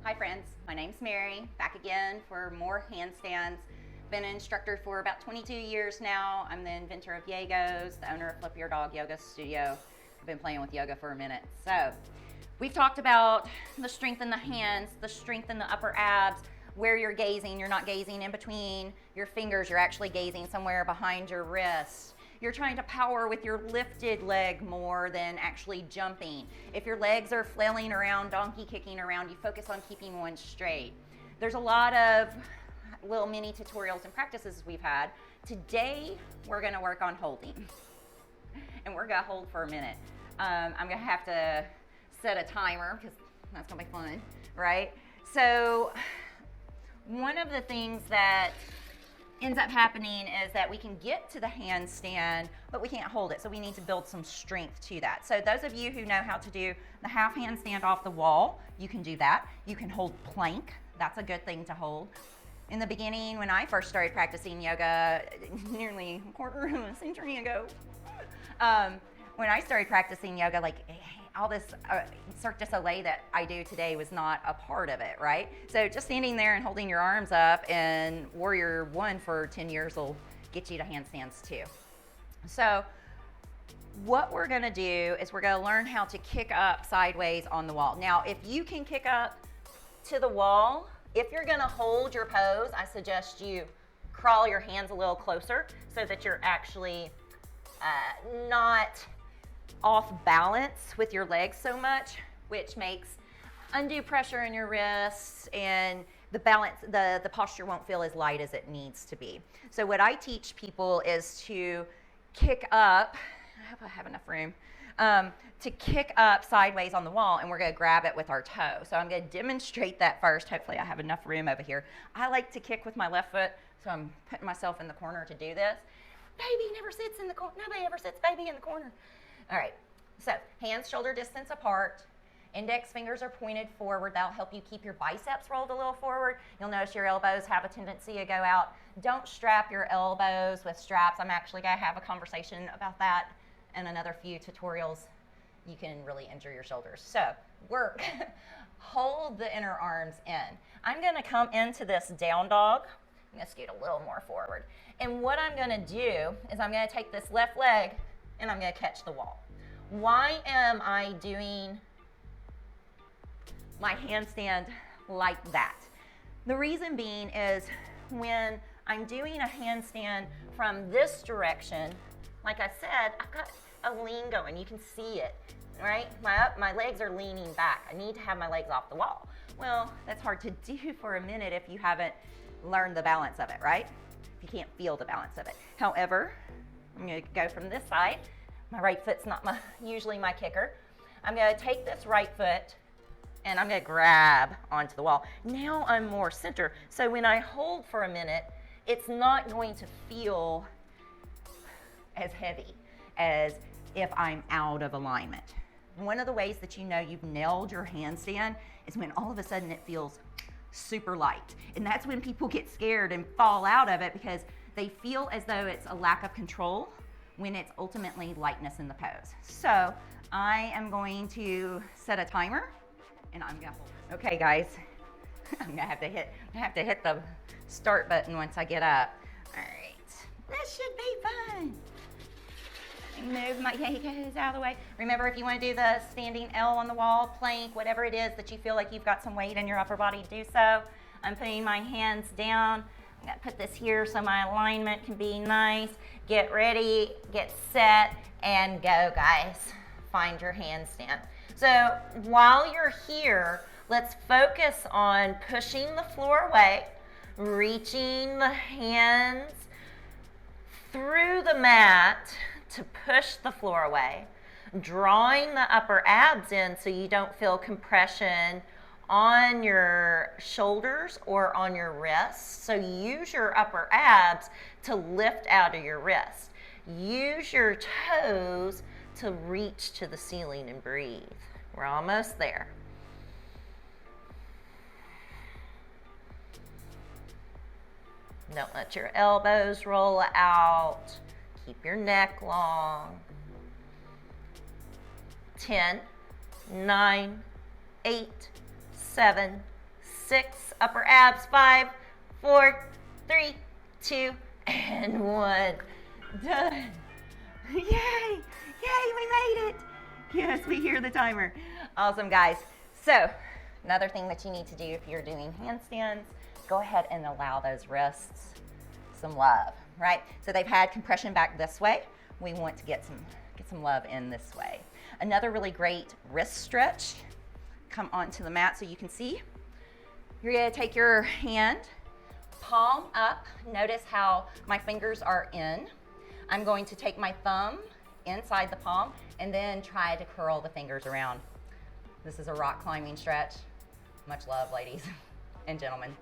Hi friends, my name's Mary, back again for more handstands. Been an instructor for about 22 years now. I'm the inventor of Yegos, the owner of Flip Your Dog Yoga Studio. I've been playing with yoga for a minute. So we've talked about the strength in the hands, the strength in the upper abs, where you're gazing. You're not gazing in between your fingers, you're actually gazing somewhere behind your wrist. You're trying to power with your lifted leg more than actually jumping. If your legs are flailing around, donkey kicking around, you focus on keeping one straight. There's a lot of little mini tutorials and practices we've had. Today, we're gonna work on holding. And we're gonna hold for a minute. I'm gonna have to set a timer because that's gonna be fun, right? So, one of the things that ends up happening is that we can get to the handstand, but we can't hold it. So we need to build some strength to that. So those of you who know how to do the half handstand off the wall, you can do that. You can hold plank. That's a good thing to hold. In the beginning, when I first started practicing yoga, nearly a quarter of a century ago, when I started practicing yoga, like all this Cirque du Soleil that I do today was not a part of it, right? So just standing there and holding your arms up and Warrior One for 10 years will get you to handstands too. So what we're gonna do is we're gonna learn how to kick up sideways on the wall. Now, if you can kick up to the wall, if you're gonna hold your pose, I suggest you crawl your hands a little closer so that you're actually not off balance with your legs so much, which makes undue pressure in your wrists and the balance, the posture won't feel as light as it needs to be. So what I teach people is to kick up, I hope I have enough room, to kick up sideways on the wall, and we're gonna grab it with our toe. So I'm gonna demonstrate that first. Hopefully I have enough room over here. I like to kick with my left foot, so I'm putting myself in the corner to do this. Baby never sits in the corner, nobody ever sits baby in the corner. All right, so hands shoulder distance apart, index fingers are pointed forward. That'll help you keep your biceps rolled a little forward. You'll notice your elbows have a tendency to go out. Don't strap your elbows with straps. I'm actually gonna have a conversation about that in another few tutorials. You can really injure your shoulders. So work, hold the inner arms in. I'm gonna come into this down dog. I'm gonna scoot a little more forward. And what I'm gonna do is I'm gonna take this left leg and I'm gonna catch the wall. Why am I doing my handstand like that? The reason being is when I'm doing a handstand from this direction, like I said, I've got a lean going. You can see it, right? My legs are leaning back. I need to have my legs off the wall. Well, that's hard to do for a minute if you haven't learned the balance of it, right? If you can't feel the balance of it. However, I'm gonna go from this side. My right foot's not usually my kicker. I'm gonna take this right foot and I'm gonna grab onto the wall. Now I'm more center. So when I hold for a minute, it's not going to feel as heavy as if I'm out of alignment. One of the ways that you know you've nailed your handstand is when all of a sudden it feels super light. And that's when people get scared and fall out of it because they feel as though it's a lack of control when it's ultimately lightness in the pose. So I am going to set a timer and I'm gonna hold it. Okay guys, I'm gonna have to hit the start button once I get up. All right, this should be fun. Move my Yegos out of the way. Remember, if you want to do the standing L on the wall, plank, whatever it is that you feel like you've got some weight in your upper body, do so. I'm putting my hands down. I'm gonna put this here so my alignment can be nice. Get ready, get set, and go, guys. Find your handstand. So while you're here, let's focus on pushing the floor away, reaching the hands through the mat to push the floor away, drawing the upper abs in so you don't feel compression on your shoulders or on your wrists. So use your upper abs to lift out of your wrist. Use your toes to reach to the ceiling and breathe. We're almost there. Don't let your elbows roll out. Keep your neck long. 10, 9, 8, 7, 6, upper abs, 5, 4, 3, 2, and 1. Done. Yay! Yay, we made it! Yes, we hear the timer. Awesome, guys. So, another thing that you need to do if you're doing handstands, go ahead and allow those wrists some love, right? So they've had compression back this way. We want to get some love in this way. Another really great wrist stretch. Come onto the mat so you can see. You're gonna take your hand, palm up. Notice how my fingers are in. I'm going to take my thumb inside the palm and then try to curl the fingers around. This is a rock climbing stretch. Much love, ladies and gentlemen.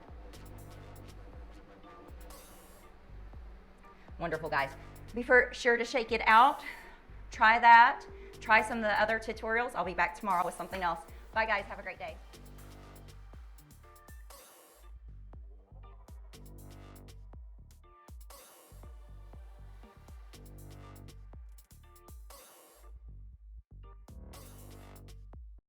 Wonderful, guys. Be sure to shake it out. Try that. Try some of the other tutorials. I'll be back tomorrow with something else. Bye, guys. Have a great day.